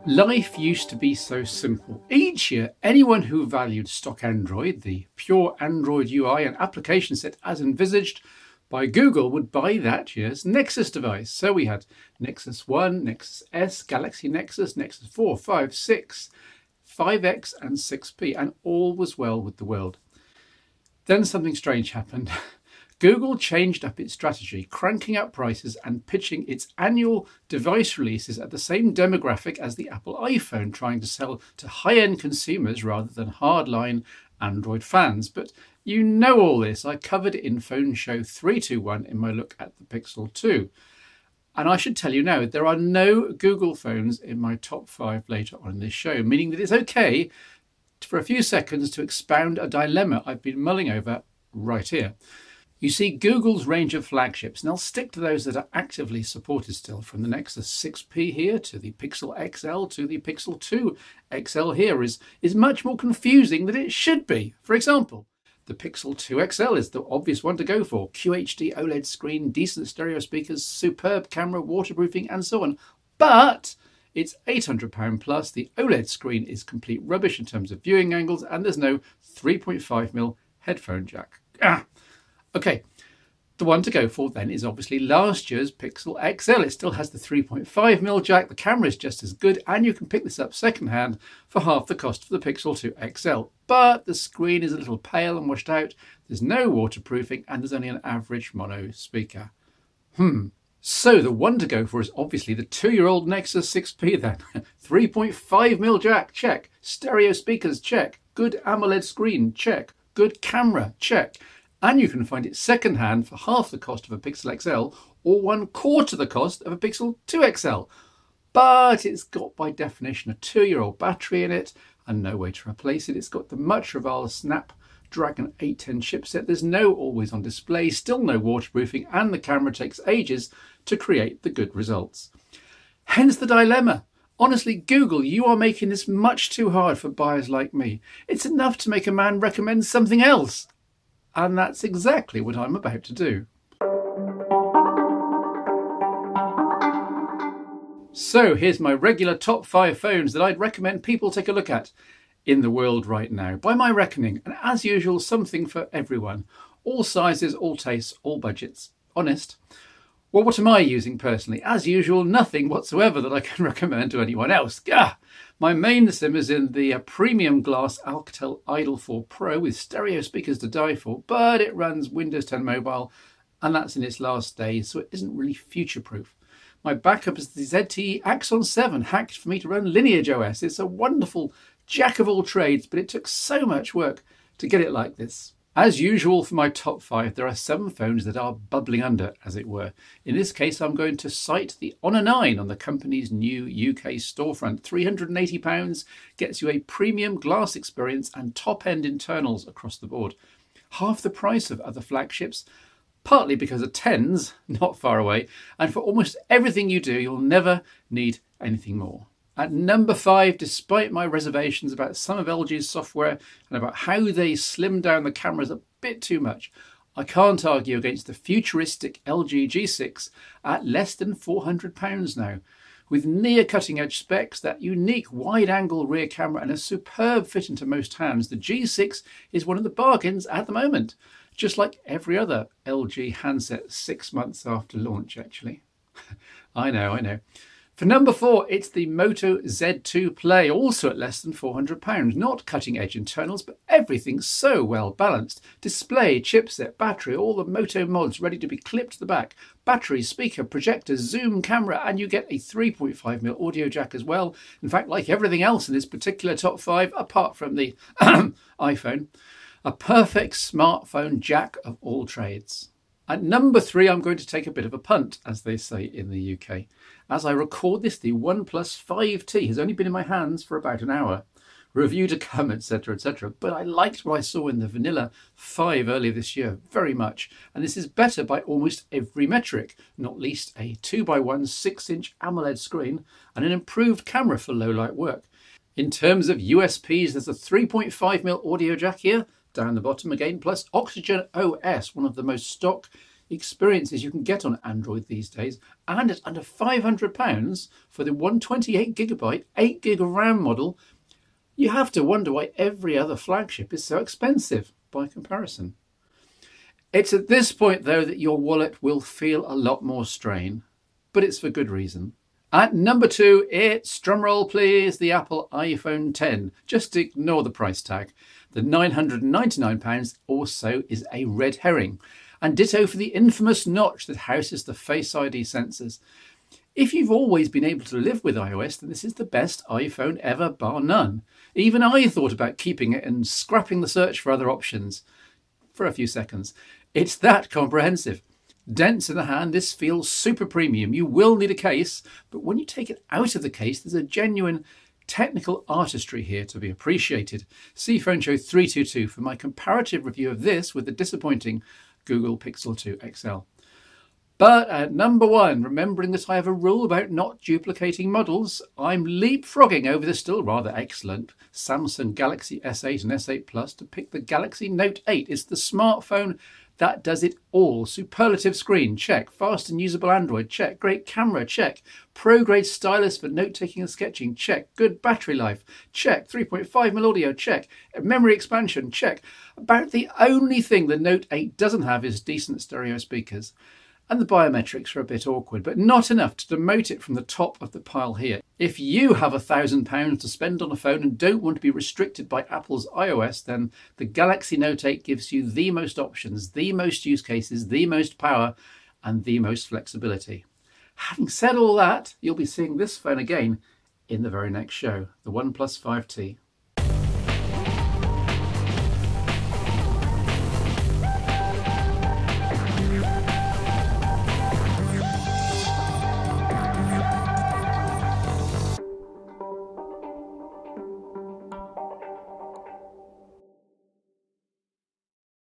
Life used to be so simple. Each year, anyone who valued stock Android, the pure Android UI and application set as envisaged by Google, would buy that year's Nexus device. So we had Nexus 1, Nexus S, Galaxy Nexus, Nexus 4, 5, 6, 5X and 6P, and all was well with the world. Then something strange happened. Google changed up its strategy, cranking up prices and pitching its annual device releases at the same demographic as the Apple iPhone, trying to sell to high-end consumers rather than hardline Android fans. But you know all this. I covered it in Phone Show 321 in my look at the Pixel 2. And I should tell you now, there are no Google phones in my top 5 later on in this show, meaning that it's okay for a few seconds to expound a dilemma I've been mulling over right here. You see Google's range of flagships, and I'll stick to those that are actively supported still, from the Nexus 6P here to the Pixel XL to the Pixel 2 XL here, is much more confusing than it should be. For example, the Pixel 2 XL is the obvious one to go for. QHD OLED screen, decent stereo speakers, superb camera, waterproofing and so on. But it's £800 plus, the OLED screen is complete rubbish in terms of viewing angles, and there's no 3.5mm headphone jack. Okay, the one to go for then is obviously last year's Pixel XL. It still has the 3.5mm jack, the camera is just as good, and you can pick this up second-hand for half the cost of the Pixel 2 XL. But the screen is a little pale and washed out, there's no waterproofing, and there's only an average mono speaker. So the one to go for is obviously the 2-year-old Nexus 6P then. 3.5mm jack, check. Stereo speakers, check. Good AMOLED screen, check. Good camera, check. And you can find it second-hand for half the cost of a Pixel XL or 1/4 the cost of a Pixel 2 XL. But it's got, by definition, a 2-year-old battery in it and no way to replace it. It's got the much-reviled Snapdragon 810 chipset. There's no always-on display, still no waterproofing, and the camera takes ages to create the good results. Hence the dilemma. Honestly, Google, you are making this much too hard for buyers like me. It's enough to make a man recommend something else. And that's exactly what I'm about to do. So here's my regular top 5 phones that I'd recommend people take a look at in the world right now. By my reckoning, and as usual, something for everyone. All sizes, all tastes, all budgets. Honest. Well, what am I using personally? As usual, nothing whatsoever that I can recommend to anyone else. Gah! My main SIM is in the premium glass Alcatel Idol 4 Pro with stereo speakers to die for, but it runs Windows 10 Mobile, and that's in its last days, so it isn't really future-proof. My backup is the ZTE Axon 7, hacked for me to run Lineage OS. It's a wonderful jack of all trades, but it took so much work to get it like this. As usual for my top 5, there are 7 phones that are bubbling under, as it were. In this case, I'm going to cite the Honor 9 on the company's new UK storefront. £380 gets you a premium glass experience and top-end internals across the board. Half the price of other flagships, partly because of 10s, not far away, and for almost everything you do, you'll never need anything more. At number 5, despite my reservations about some of LG's software and about how they slim down the cameras a bit too much, I can't argue against the futuristic LG G6 at less than £400 now. With near cutting-edge specs, that unique wide-angle rear camera and a superb fit into most hands, the G6 is one of the bargains at the moment, just like every other LG handset 6 months after launch, actually. I know. For number 4, it's the Moto Z2 Play, also at less than £400. Not cutting-edge internals, but everything so well balanced. Display, chipset, battery, all the Moto mods ready to be clipped to the back. Battery, speaker, projector, zoom, camera, and you get a 3.5mm audio jack as well. In fact, like everything else in this particular top 5, apart from the iPhone, a perfect smartphone jack of all trades. At number 3, I'm going to take a bit of a punt, as they say in the UK. As I record this, the OnePlus 5T has only been in my hands for about an hour. Review to come, etc, etc. But I liked what I saw in the Vanilla 5 earlier this year very much. And this is better by almost every metric, not least a 2x1 6-inch AMOLED screen and an improved camera for low-light work. In terms of USPs, there's a 3.5mm audio jack here, down the bottom again, plus Oxygen OS, one of the most stock experiences you can get on Android these days, and at under £500 for the 128GB, 8GB of RAM model, you have to wonder why every other flagship is so expensive by comparison. It's at this point, though, that your wallet will feel a lot more strain, but it's for good reason. At number 2, it's, drumroll please, the Apple iPhone X. Just ignore the price tag. The £999 also is a red herring. And ditto for the infamous notch that houses the Face ID sensors. If you've always been able to live with iOS, then this is the best iPhone ever, bar none. Even I thought about keeping it and scrapping the search for other options for a few seconds. It's that comprehensive. Dense in the hand, this feels super premium. You will need a case, but when you take it out of the case, there's a genuine technical artistry here to be appreciated. See Phone Show 322 for my comparative review of this with the disappointing Google Pixel 2 XL. But at number 1, remembering that I have a rule about not duplicating models, I'm leapfrogging over the still rather excellent Samsung Galaxy S8 and S8 Plus to pick the Galaxy Note 8. It's the smartphone that does it all. Superlative screen, check. Fast and usable Android, check. Great camera, check. Pro-grade stylus for note-taking and sketching, check. Good battery life, check. 3.5mm audio, check. Memory expansion, check. About the only thing the Note 8 doesn't have is decent stereo speakers. And the biometrics are a bit awkward, but not enough to demote it from the top of the pile here. If you have £1,000 to spend on a phone and don't want to be restricted by Apple's iOS, then the Galaxy Note 8 gives you the most options, the most use cases, the most power, and the most flexibility. Having said all that, you'll be seeing this phone again in the very next show, the OnePlus 5T.